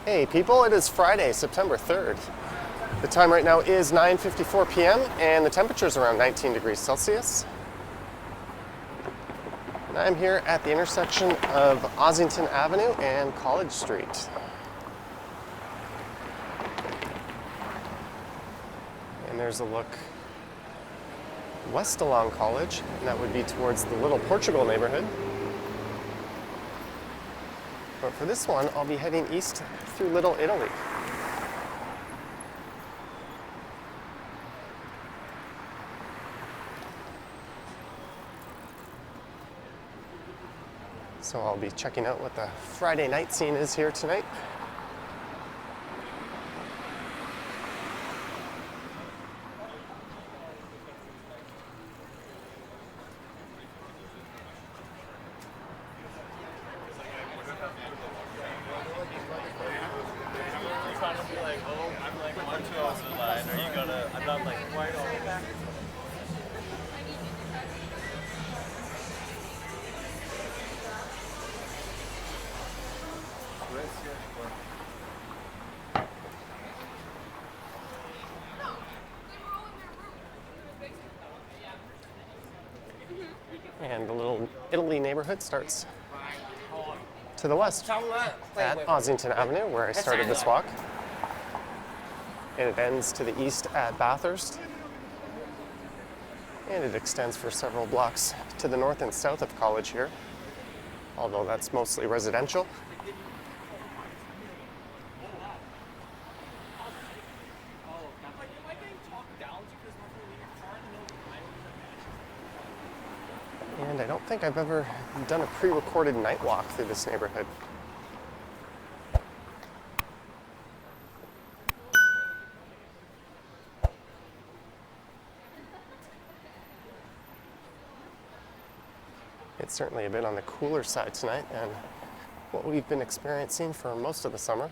Hey people, it is Friday, September 3rd. The time right now is 9:54 p.m. and the temperature is around 19 degrees Celsius. And I'm here at the intersection of Ossington Avenue and College Street. And there's a look west along College, and that would be towards the Little Portugal neighborhood. But for this one, I'll be heading east through Little Italy. So I'll be checking out what the Friday night scene is here tonight. And the Little Italy neighborhood starts to the west at Ossington Avenue, where I started this walk. And it ends to the east at Bathurst. And it extends for several blocks to the north and south of College here, although that's mostly residential. And I don't think I've ever done a pre-recorded night walk through this neighborhood. It's certainly a bit on the cooler side tonight than what we've been experiencing for most of the summer.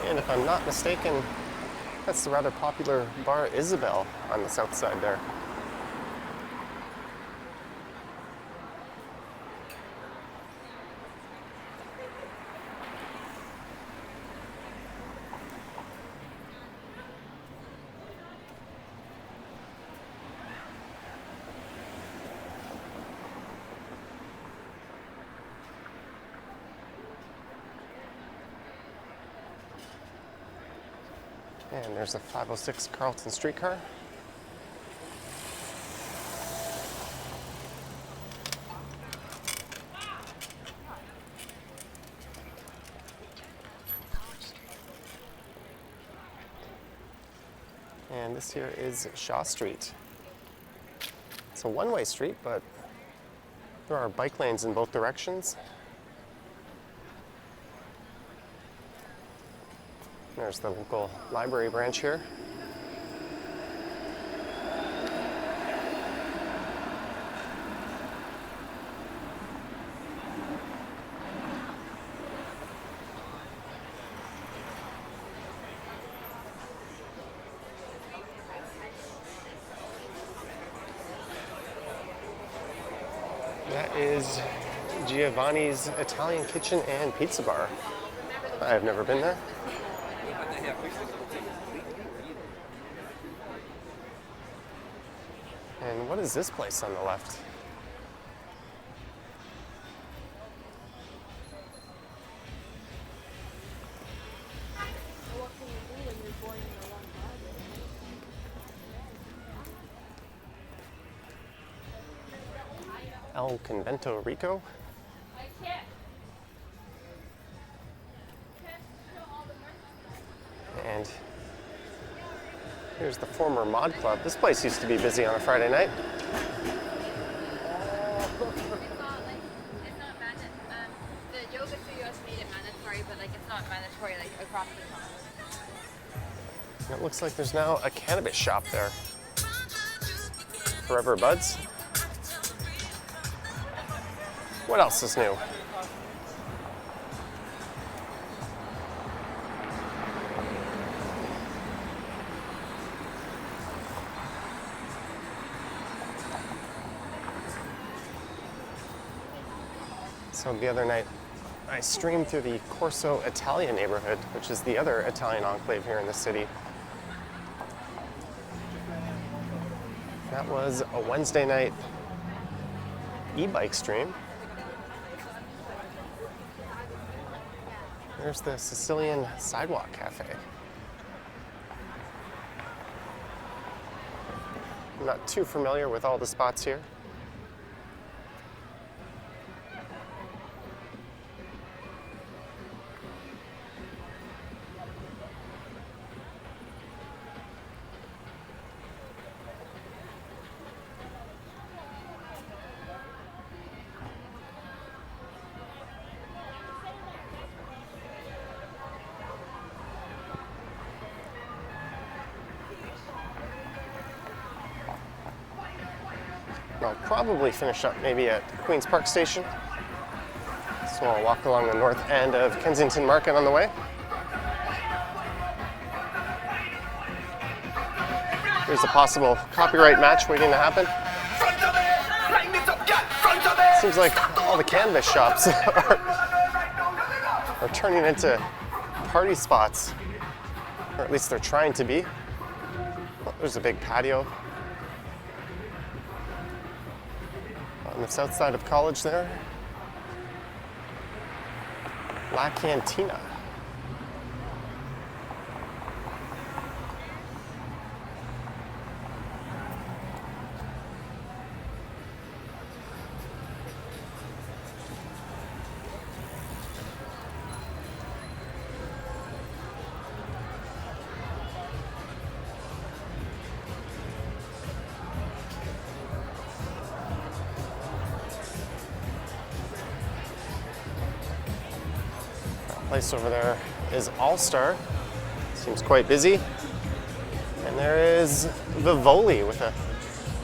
And if I'm not mistaken, that's the rather popular bar Isabel on the south side there. And there's a 506 Carlton streetcar. And this here is Shaw Street. It's a one-way street, but there are bike lanes in both directions. There's the local library branch here. That is Giovanni's Italian Kitchen and Pizza Bar. I've never been there. And what is this place on the left? El Convento Rico. And here's the former Mod Club. This place used to be busy on a Friday night. It's not mandatory. The yoga studios made it mandatory, but it's not mandatory across the top. It looks like there's now a cannabis shop there. Forever Buds. What else is new? So the other night, I streamed through the Corso Italian neighborhood, which is the other Italian enclave here in the city. That was a Wednesday night e-bike stream. There's the Sicilian Sidewalk Cafe. I'm not too familiar with all the spots here. I'll probably finish up maybe at Queen's Park Station. So I'll walk along the north end of Kensington Market on the way. Here's a possible copyright match waiting to happen. Seems like all the canvas shops are turning into party spots, or at least they're trying to be. Oh, there's a big patio on the south side of College there. La Cantina. Place over there is All Star. Seems quite busy. And there is Vivoli with a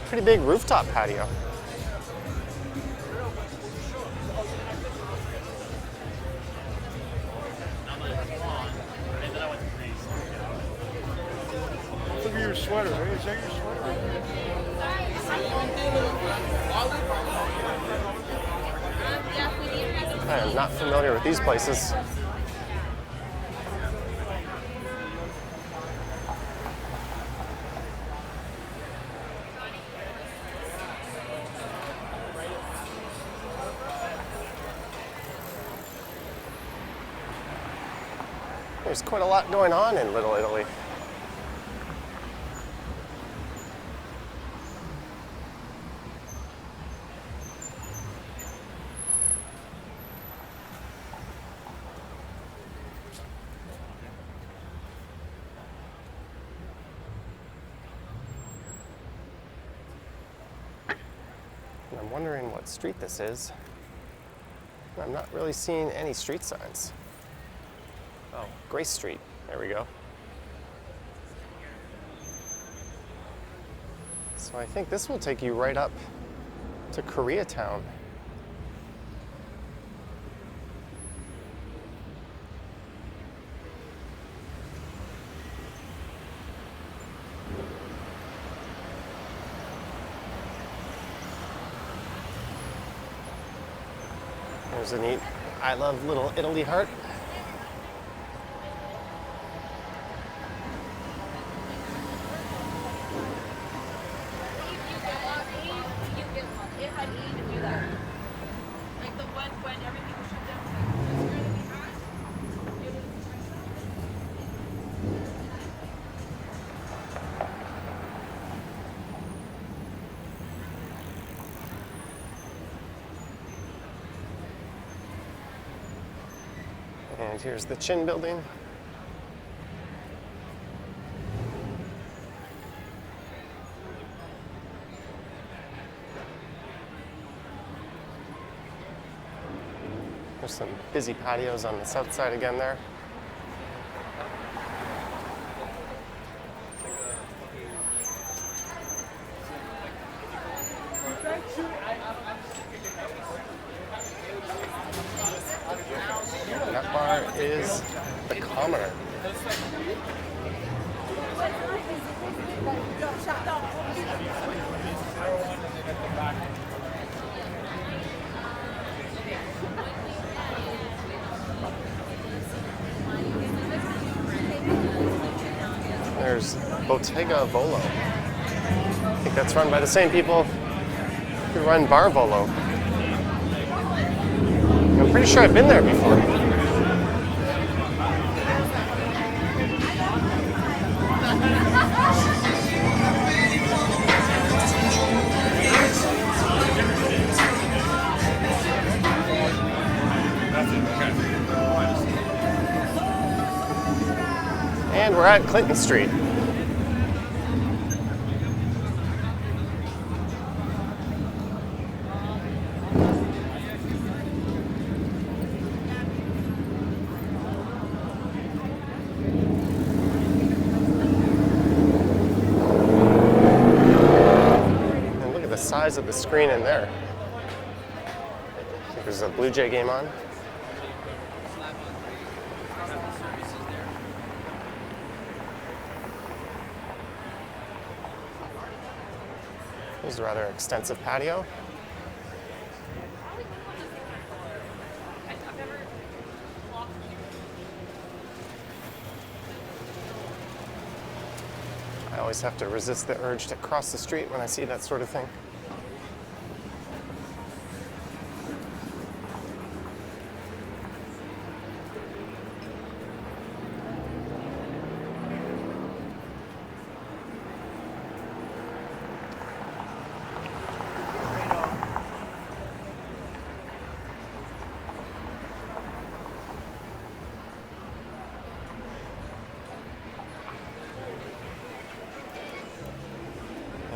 pretty big rooftop patio. Look at your sweater, right? Is that your sweater? I am not familiar with these places. There's quite a lot going on in Little Italy. And I'm wondering what street this is. I'm not really seeing any street signs. Oh, Grace Street. There we go. So I think this will take you right up to Koreatown. There's a neat I Love Little Italy heart. And here's the Chin Building. There's some busy patios on the south side again there. And that bar is the Commoner. there's Bottega Volo. I think that's run by the same people who run Bar Volo. I'm pretty sure I've been there before. And we're at Clinton Street. And look at the size of the screen in there. I think there's a Blue Jay game on. There's a rather extensive patio. I always have to resist the urge to cross the street when I see that sort of thing.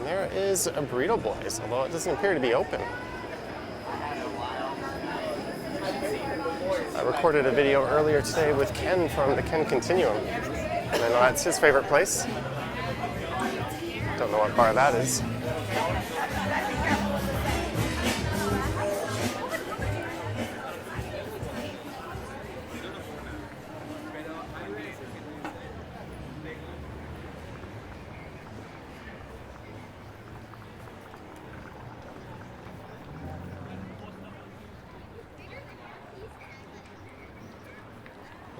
There is a burrito place, although it doesn't appear to be open. I recorded a video earlier today with Ken from the Ken Continuum, and I know that's his favorite place. Don't know what bar that is.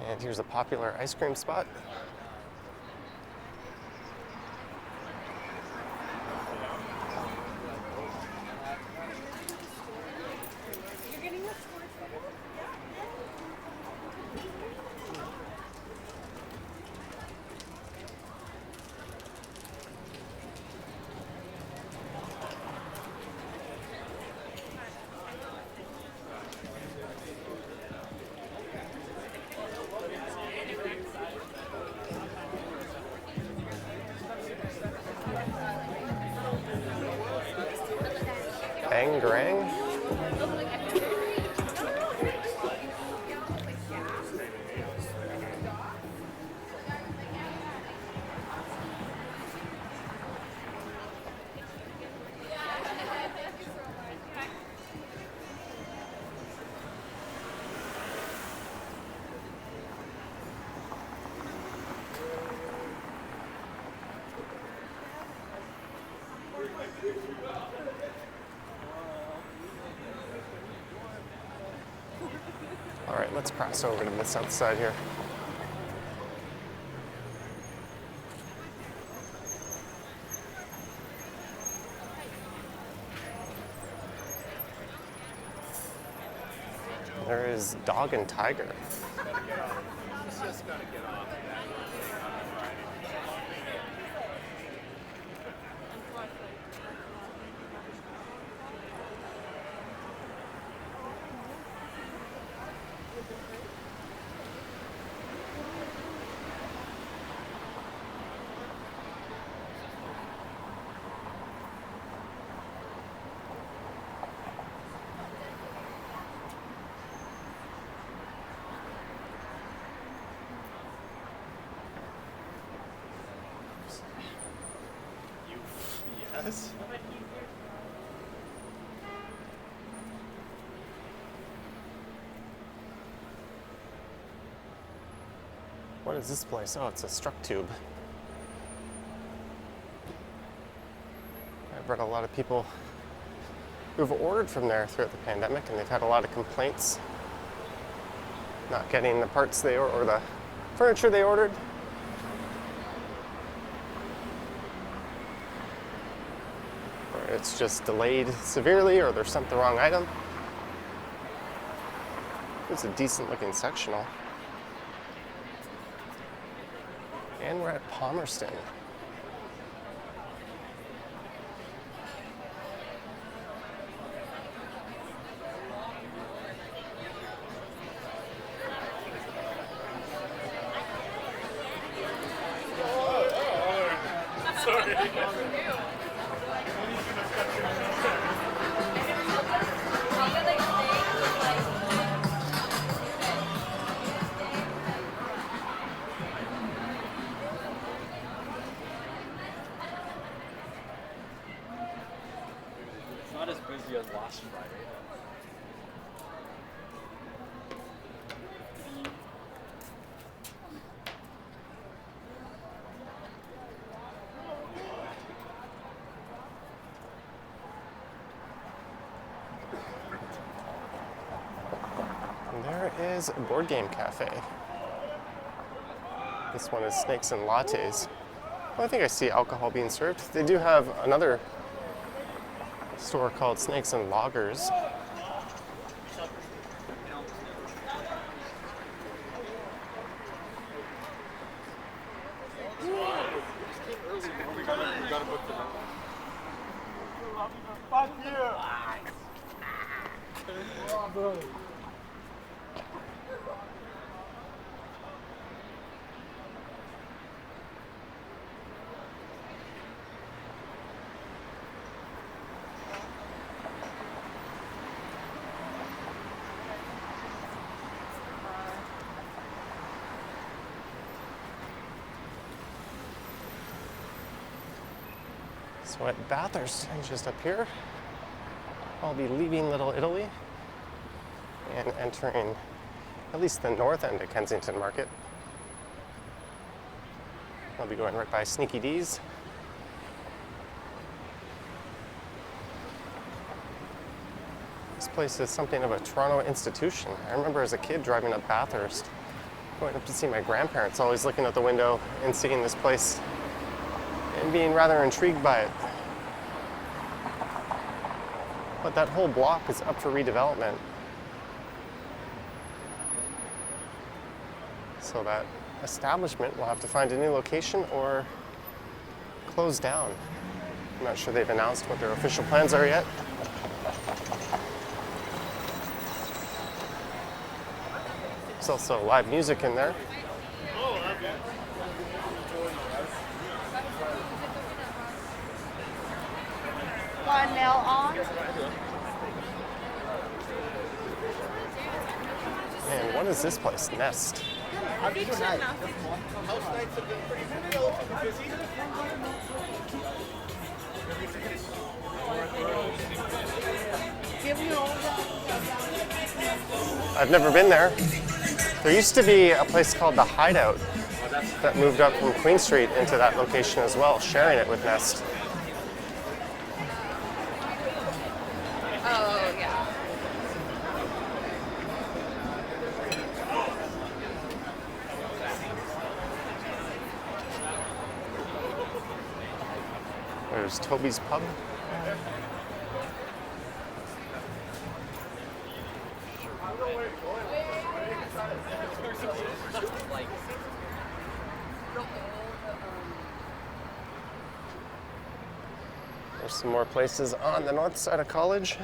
And here's a popular ice cream spot. Bangarang. All right, let's cross over to the south side here. There is Dog and Tiger. Yes. What is this place? Oh, it's a struck tube. I've read a lot of people who've ordered from there throughout the pandemic, and they've had a lot of complaints not getting the parts or the furniture they ordered. it's just delayed severely or they're sent the wrong item. It's a decent looking sectional. And we're at Palmerston. It's not as busy as last Friday. And there is a board game cafe. This one is Snakes and Lattes. Well, I think I see alcohol being served. They do have another store called Snakes and Loggers. So at Bathurst, just up here, I'll be leaving Little Italy and entering at least the north end of Kensington Market. I'll be going right by Sneaky D's. This place is something of a Toronto institution. I remember as a kid driving up Bathurst, going up to see my grandparents, always looking out the window and seeing this place and being rather intrigued by it. But that whole block is up for redevelopment. So that establishment will have to find a new location or close down. I'm not sure they've announced what their official plans are yet. There's also live music in there. One nail on. Man, what is this place? Nest. I've never been there. There used to be a place called The Hideout that moved up from Queen Street into that location as well, sharing it with Nest. Oh, yeah. There's Toby's Pub. There's some more places on the north side of College.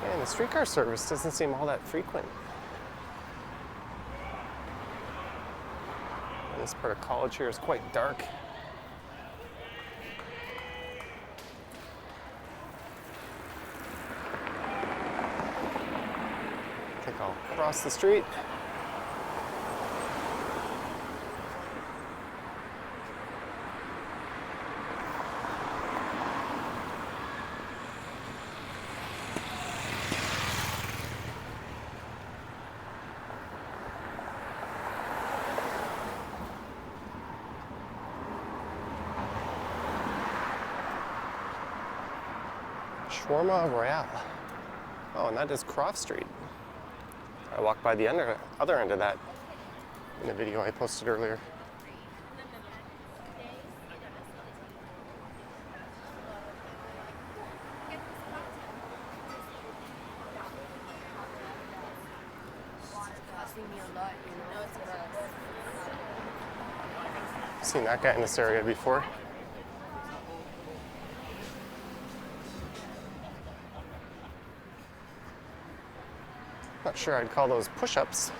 And the streetcar service doesn't seem all that frequent. And this part of College here is quite dark. I think I'll cross the street. Shawarma Royale. Oh, and that is Croft Street. I walked by the other end of that in a video I posted earlier. see me a lot, you know. Seen that guy in this area before. Not sure I'd call those push-ups.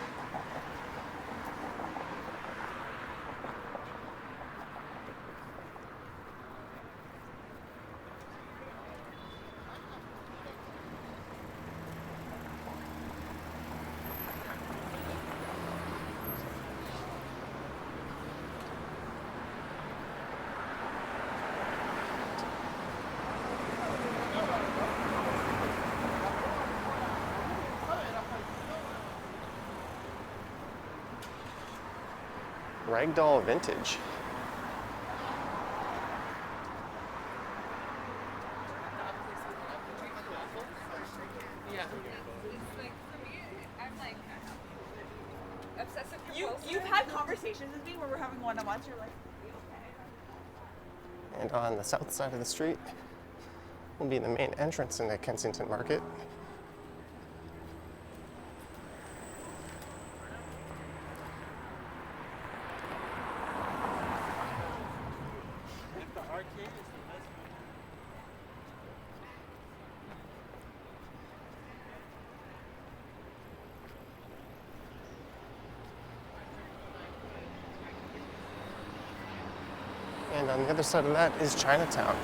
Ragdoll Vintage. It's like, for me, I'm like, obsessive You've had conversations with me where we're having one-on-ones, you're like, And on the south side of the street will be the main entrance into Kensington Market. And on the other side of that is Chinatown.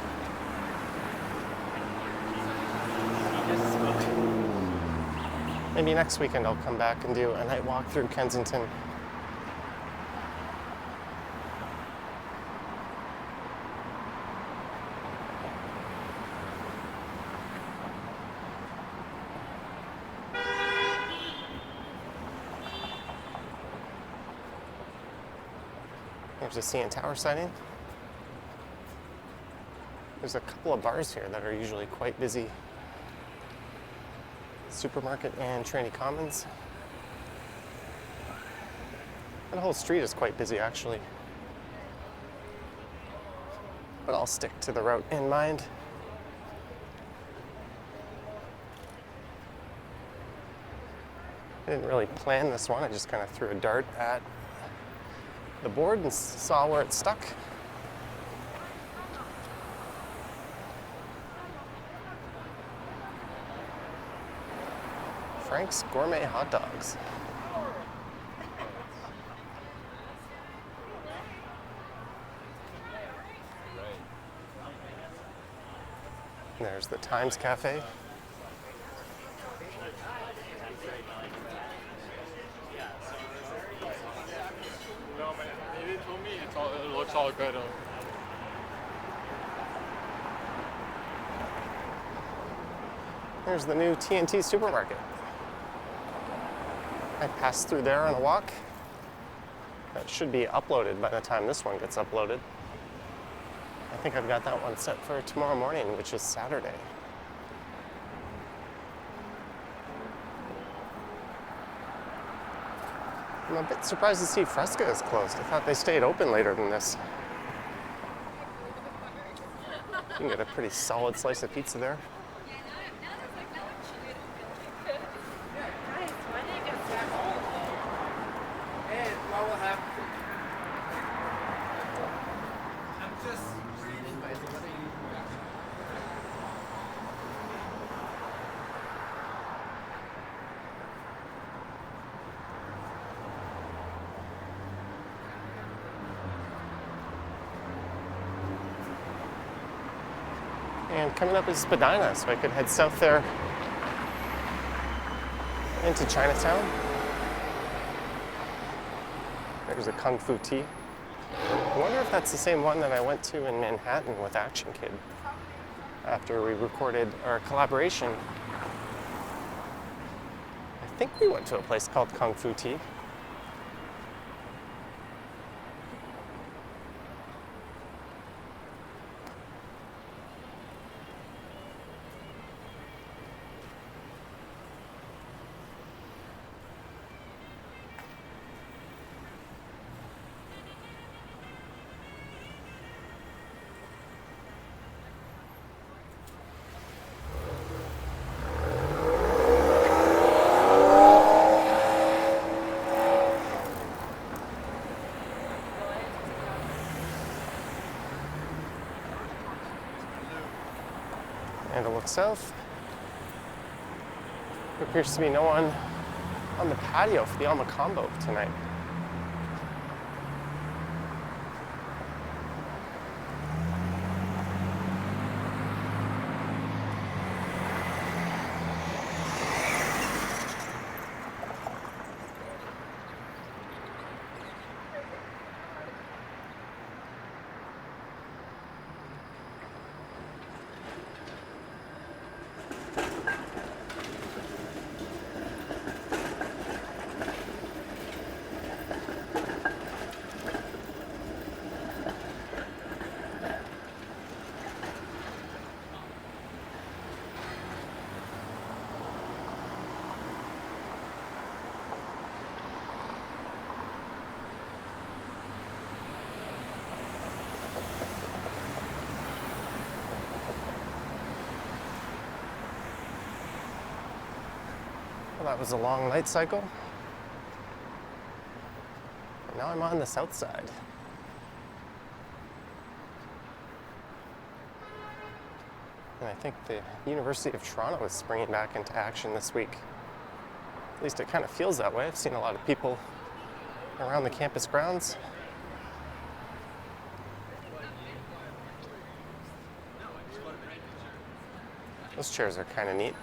Maybe next weekend I'll come back and do a night walk through Kensington. There's a CN Tower sighting. There's a couple of bars here that are usually quite busy. Supermarket and Trinity Commons. And the whole street is quite busy actually. But I'll stick to the route in mind. I didn't really plan this one, I just kind of threw a dart at the board and saw where it stuck. Frank's Gourmet Hot Dogs. And there's the Times Cafe. No, but they told me it looks all good. There's the new TNT supermarket. I passed through there on a walk. That should be uploaded by the time this one gets uploaded. I think I've got that one set for tomorrow morning, which is Saturday. I'm a bit surprised to see Fresca is closed. I thought they stayed open later than this. You can get a pretty solid slice of pizza there. And coming up is Spadina, so I could head south there into Chinatown. There's a Kung Fu Tea. I wonder if that's the same one that I went to in Manhattan with Action Kid after we recorded our collaboration. I think we went to a place called Kung Fu Tea. south. There appears to be no one on the patio for the Alma combo tonight. Well, that was a long night cycle. And now I'm on the south side. And I think the University of Toronto is springing back into action this week. At least it kind of feels that way. I've seen a lot of people around the campus grounds. Those chairs are kind of neat.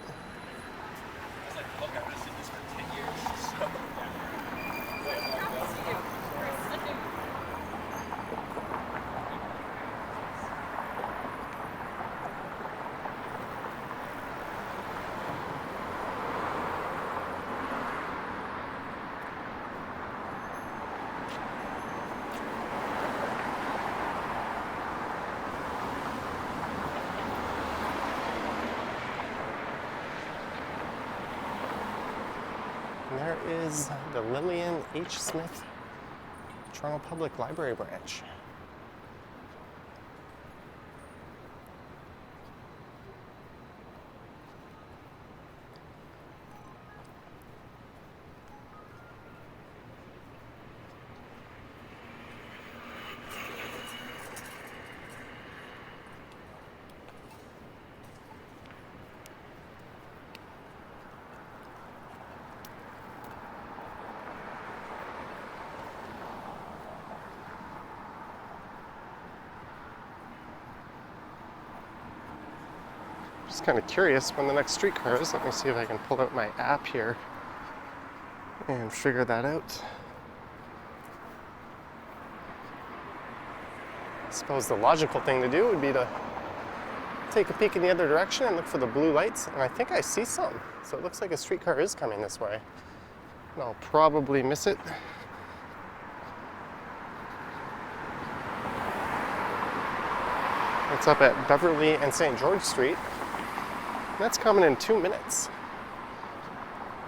And there is the Lillian H. Smith Toronto Public Library branch. Just kind of curious when the next streetcar is. Let me see if I can pull out my app here and figure that out. I suppose the logical thing to do would be to take a peek in the other direction and look for the blue lights, and I think I see some. So it looks like a streetcar is coming this way. And I'll probably miss it. It's up at Beverly and St. George Street. That's coming in 2 minutes.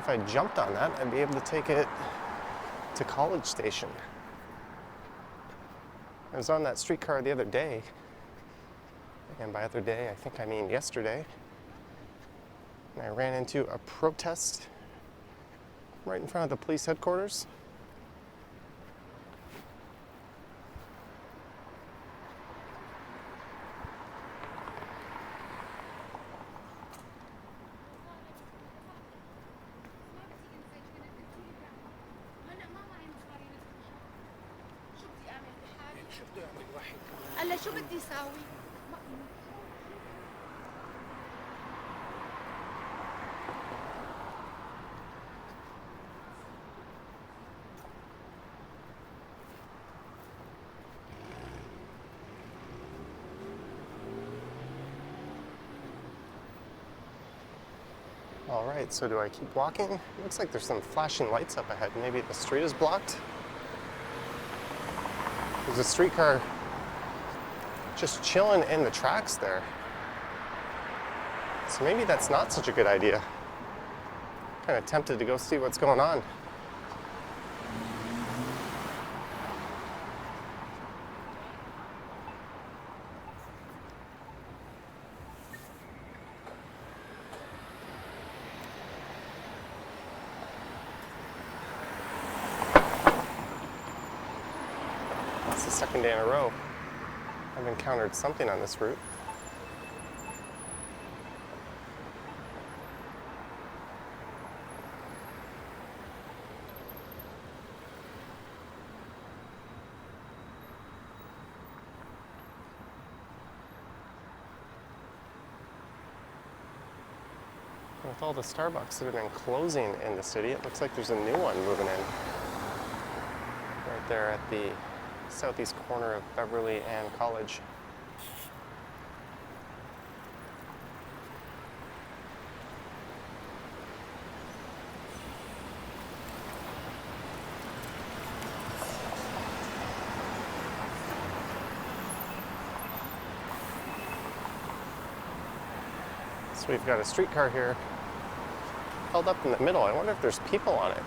If I jumped on that, I'd be able to take it to College Station. I was on that streetcar the other day, and by other day, I think I mean yesterday, and I ran into a protest right in front of the police headquarters. هلا شو بدي ساوي؟ All right, so do I keep walking? Looks like there's some flashing lights up ahead. Maybe the street is blocked. There's a streetcar just chilling in the tracks there. So maybe that's not such a good idea. Kind of tempted to go see what's going on. It's the second day in a row I've encountered something on this route. With all the Starbucks that have been closing in the city, it looks like there's a new one moving in. Right there at the southeast corner of Beverly and College. So we've got a streetcar here held up in the middle. I wonder if there's people on it.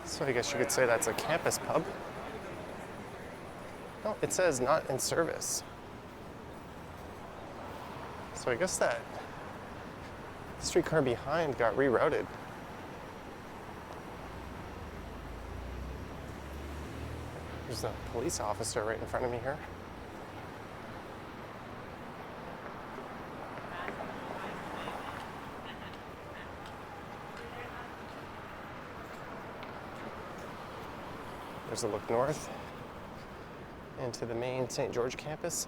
So I guess you could say that's a campus pub. No, it says not in service. So I guess that streetcar behind got rerouted. There's a police officer right in front of me here. There's a look north into the main St. George campus.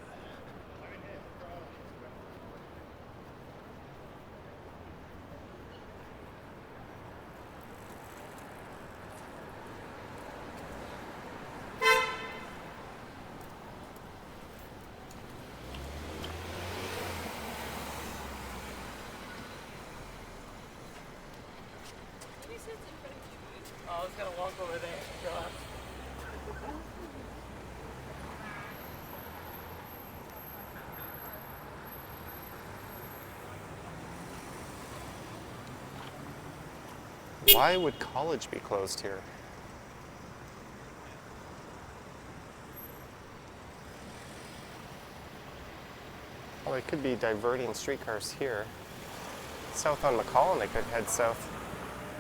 I was gonna walk over there. God. Why would college be closed here? Well, they could be diverting streetcars here. South on McCall, and they could head south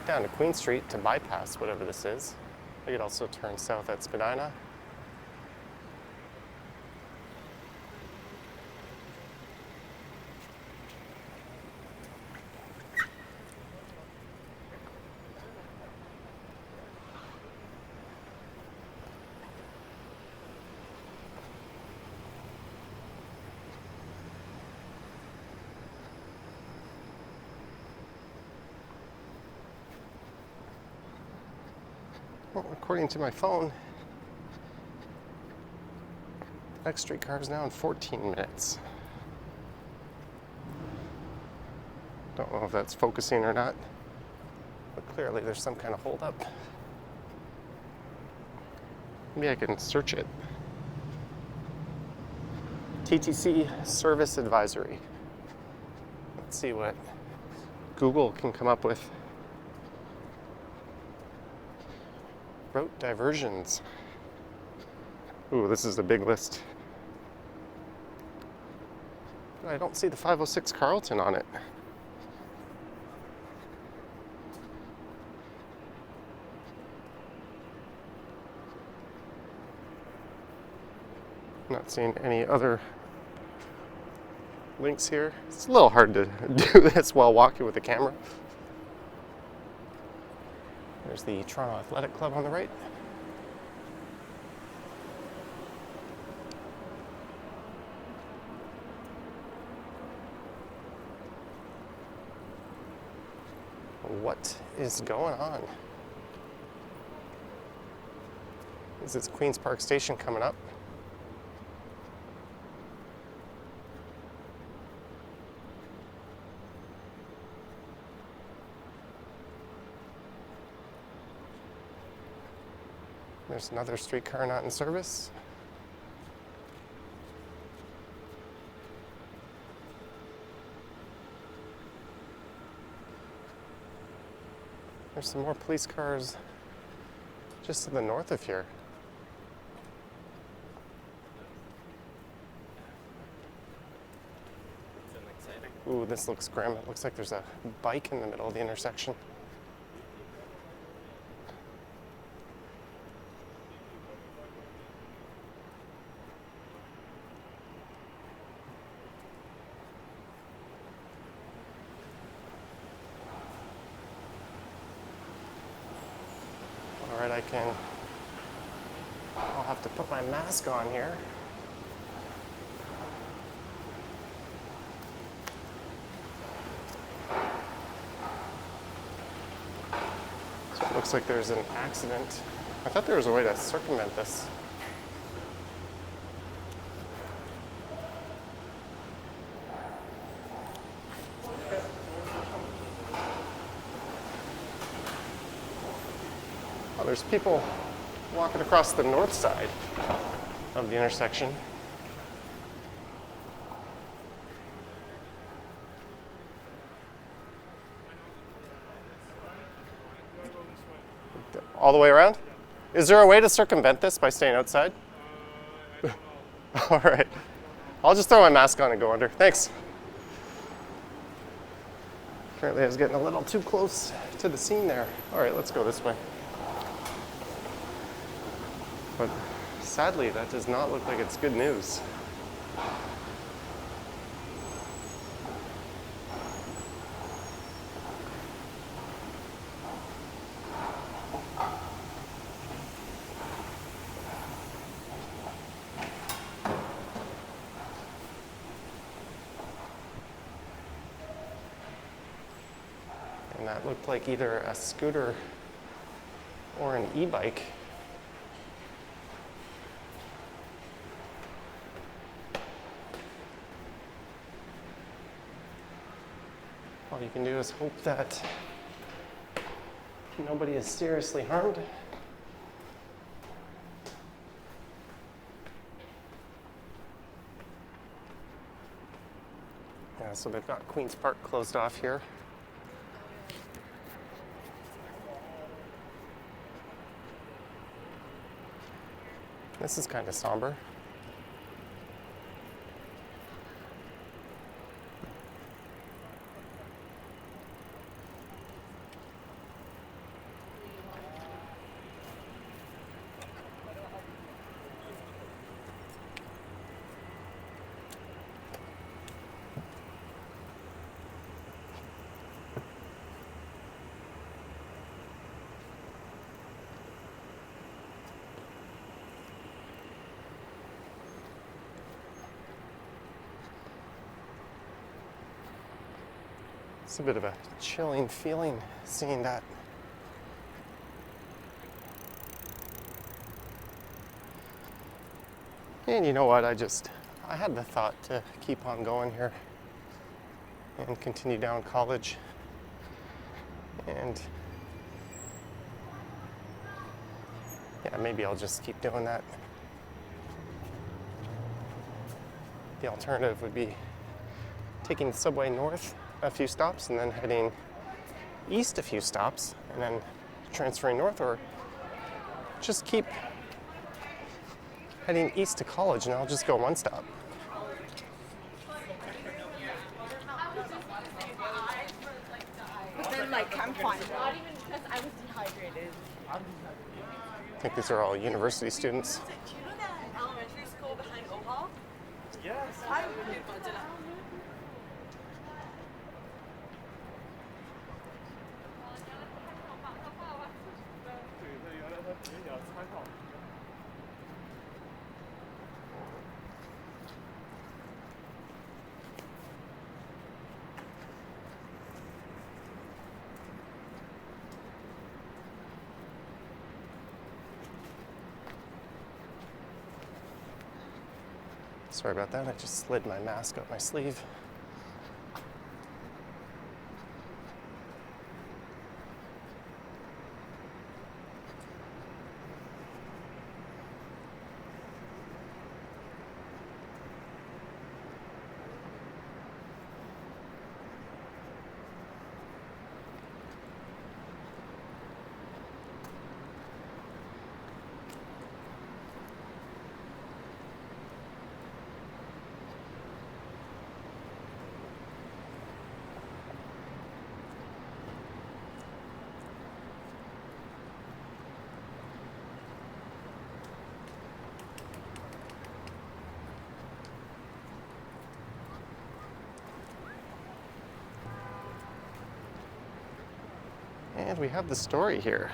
down to Queen Street to bypass whatever this is. They could also turn south at Spadina. Well, according to my phone, the next streetcar is now in 14 minutes. Don't know if that's focusing or not, but clearly there's some kind of holdup. Maybe I can search it. TTC Service Advisory. Let's see what Google can come up with. Route diversions. Ooh, this is a big list. I don't see the 506 Carlton on it. Not seeing any other links here. It's a little hard to do this while walking with the camera. There's the Toronto Athletic Club on the right. What is going on? Is this Queen's Park Station coming up? There's another streetcar not in service. There's some more police cars just to the north of here. Ooh, this looks grim. It looks like there's a bike in the middle of the intersection. All right, I'll have to put my mask on here. So it looks like there's an accident. I thought there was a way to circumvent this. Oh, there's people walking across the north side of the intersection. All the way around? Is there a way to circumvent this by staying outside? All right. I'll just throw my mask on and go under. Thanks. Apparently I was getting a little too close to the scene there. All right, let's go this way. But sadly, that does not look like it's good news. And that looked like either a scooter or an e-bike. All you can do is hope that nobody is seriously harmed. Yeah, so they've got Queen's Park closed off here. This is kind of somber. It's a bit of a chilling feeling seeing that. And you know what, I had the thought to keep on going here and continue down College. And yeah, maybe I'll just keep doing that. The alternative would be taking the subway north a few stops and then heading east a few stops and then transferring north, or just keep heading east to College and I'll just go one stop. But then, like, I'm fine. Not even because I was dehydrated. I think these are all university students. Do you know that elementary school behind OHAL? Yes. Sorry about that, I just slid my mask up my sleeve. And we have the story here.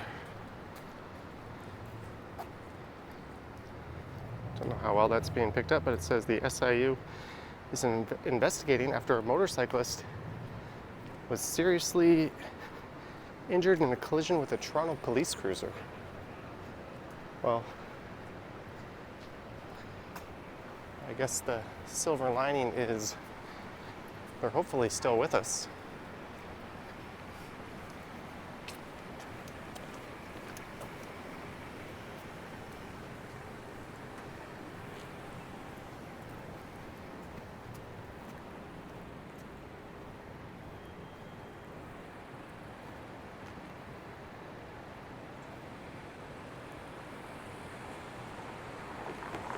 Don't know how well that's being picked up, but it says the SIU is investigating after a motorcyclist was seriously injured in a collision with a Toronto police cruiser. Well, I guess the silver lining is they're hopefully still with us.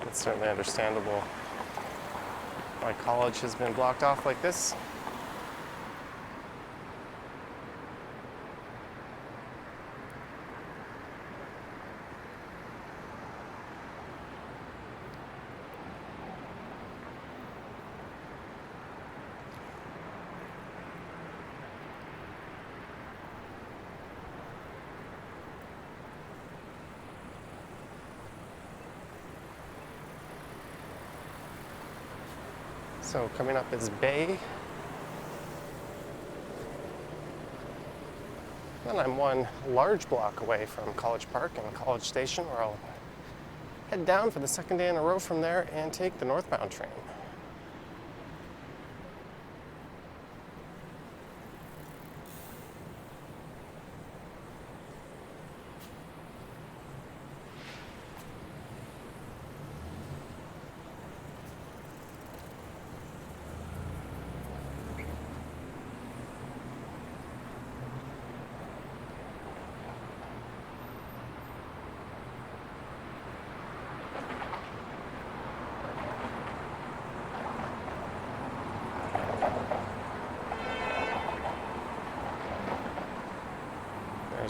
It's certainly understandable why college has been blocked off like this. So coming up is Bay. And I'm one large block away from College Park and College Station, where I'll head down for the second day in a row from there and take the northbound train.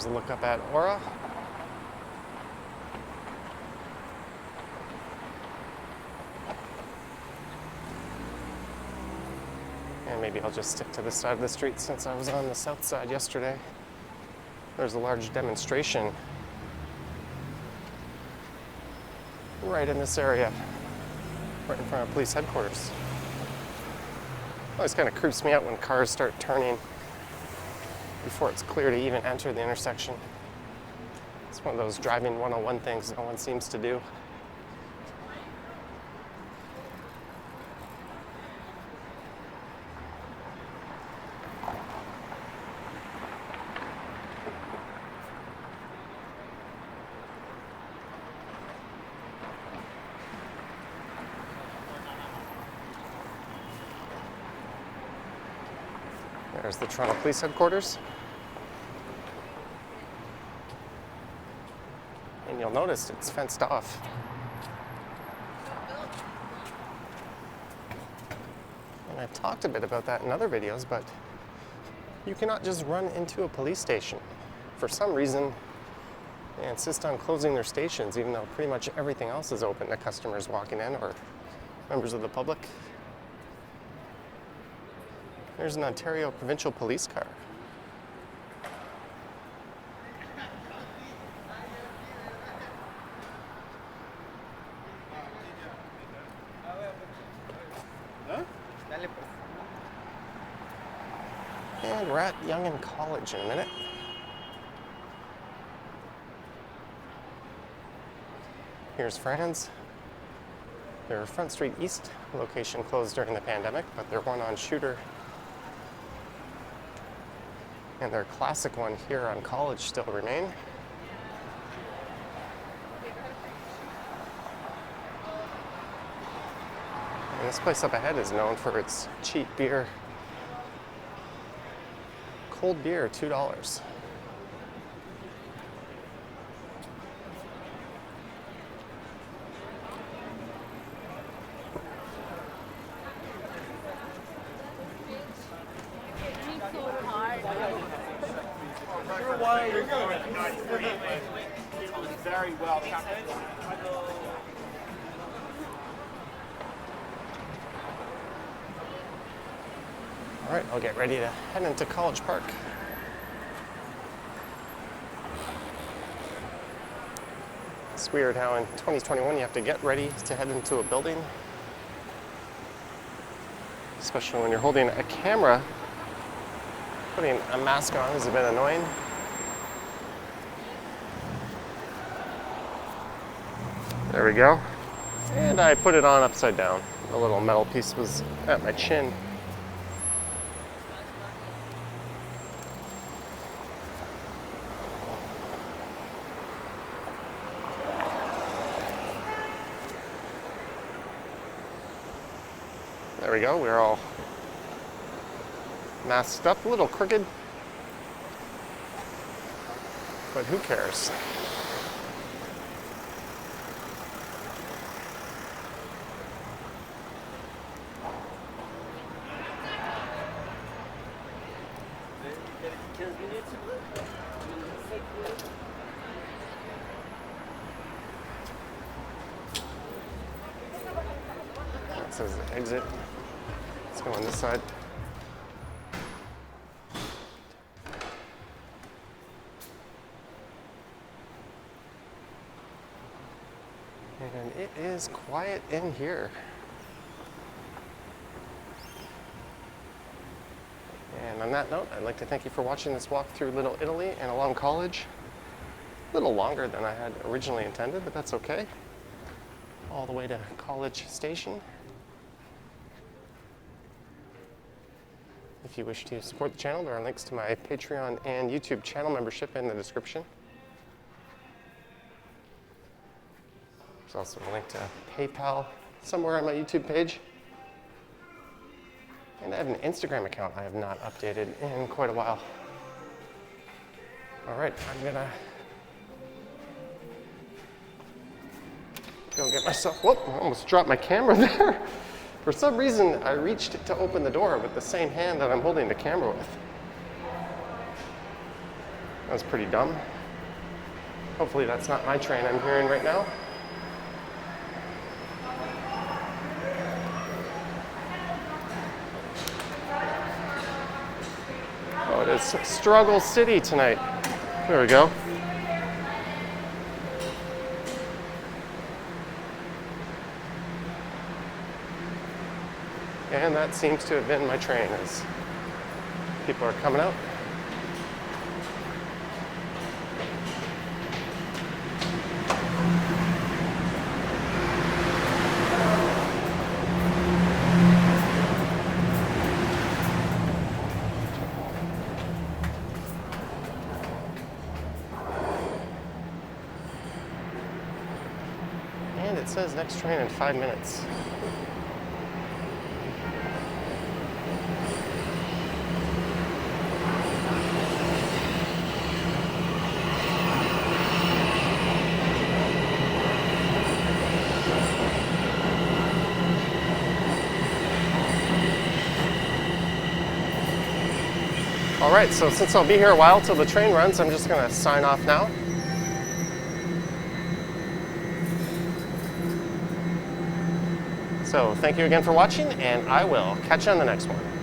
There's a look up at Aura. And maybe I'll just stick to this side of the street since I was on the south side yesterday. There's a large demonstration right in this area, right in front of police headquarters. Always kind of creeps me out when cars start turning before it's clear to even enter the intersection. It's one of those driving 101 things no one seems to do. There's the Toronto Police Headquarters. And you'll notice it's fenced off. And I've talked a bit about that in other videos, but you cannot just run into a police station. For some reason, they insist on closing their stations, even though pretty much everything else is open to customers walking in or members of the public. There's an Ontario Provincial Police car. And we're at Yonge and College in a minute. Here's Franz. Their Front Street East location closed during the pandemic, but their one on Shooter and their classic one here on College still remain. And this place up ahead is known for its cheap beer. Cold beer, $2. Very well. All right, I'll get ready to head into College Park. It's weird how in 2021 you have to get ready to head into a building. Especially when you're holding a camera. Putting a mask on is a bit annoying. There we go. And I put it on upside down. The little metal piece was at my chin. There we go, we're all masked up, a little crooked, but who cares? That says exit. Let's go on this side. And it is quiet in here. And on that note, I'd like to thank you for watching this walk through Little Italy and along College. A little longer than I had originally intended, but that's okay. All the way to College Station. If you wish to support the channel, there are links to my Patreon and YouTube channel membership in the description. There's also a link to PayPal somewhere on my YouTube page. And I have an Instagram account I have not updated in quite a while. All right, I'm gonna go get myself, whoop, I almost dropped my camera there. For some reason, I reached to open the door with the same hand that I'm holding the camera with. That was pretty dumb. Hopefully that's not my train I'm hearing right now. Oh, it is Struggle City tonight. There we go. And that seems to have been my train as people are coming out. And it says next train in 5 minutes. All right, so since I'll be here a while till the train runs, I'm just gonna sign off now. So thank you again for watching, and I will catch you on the next one.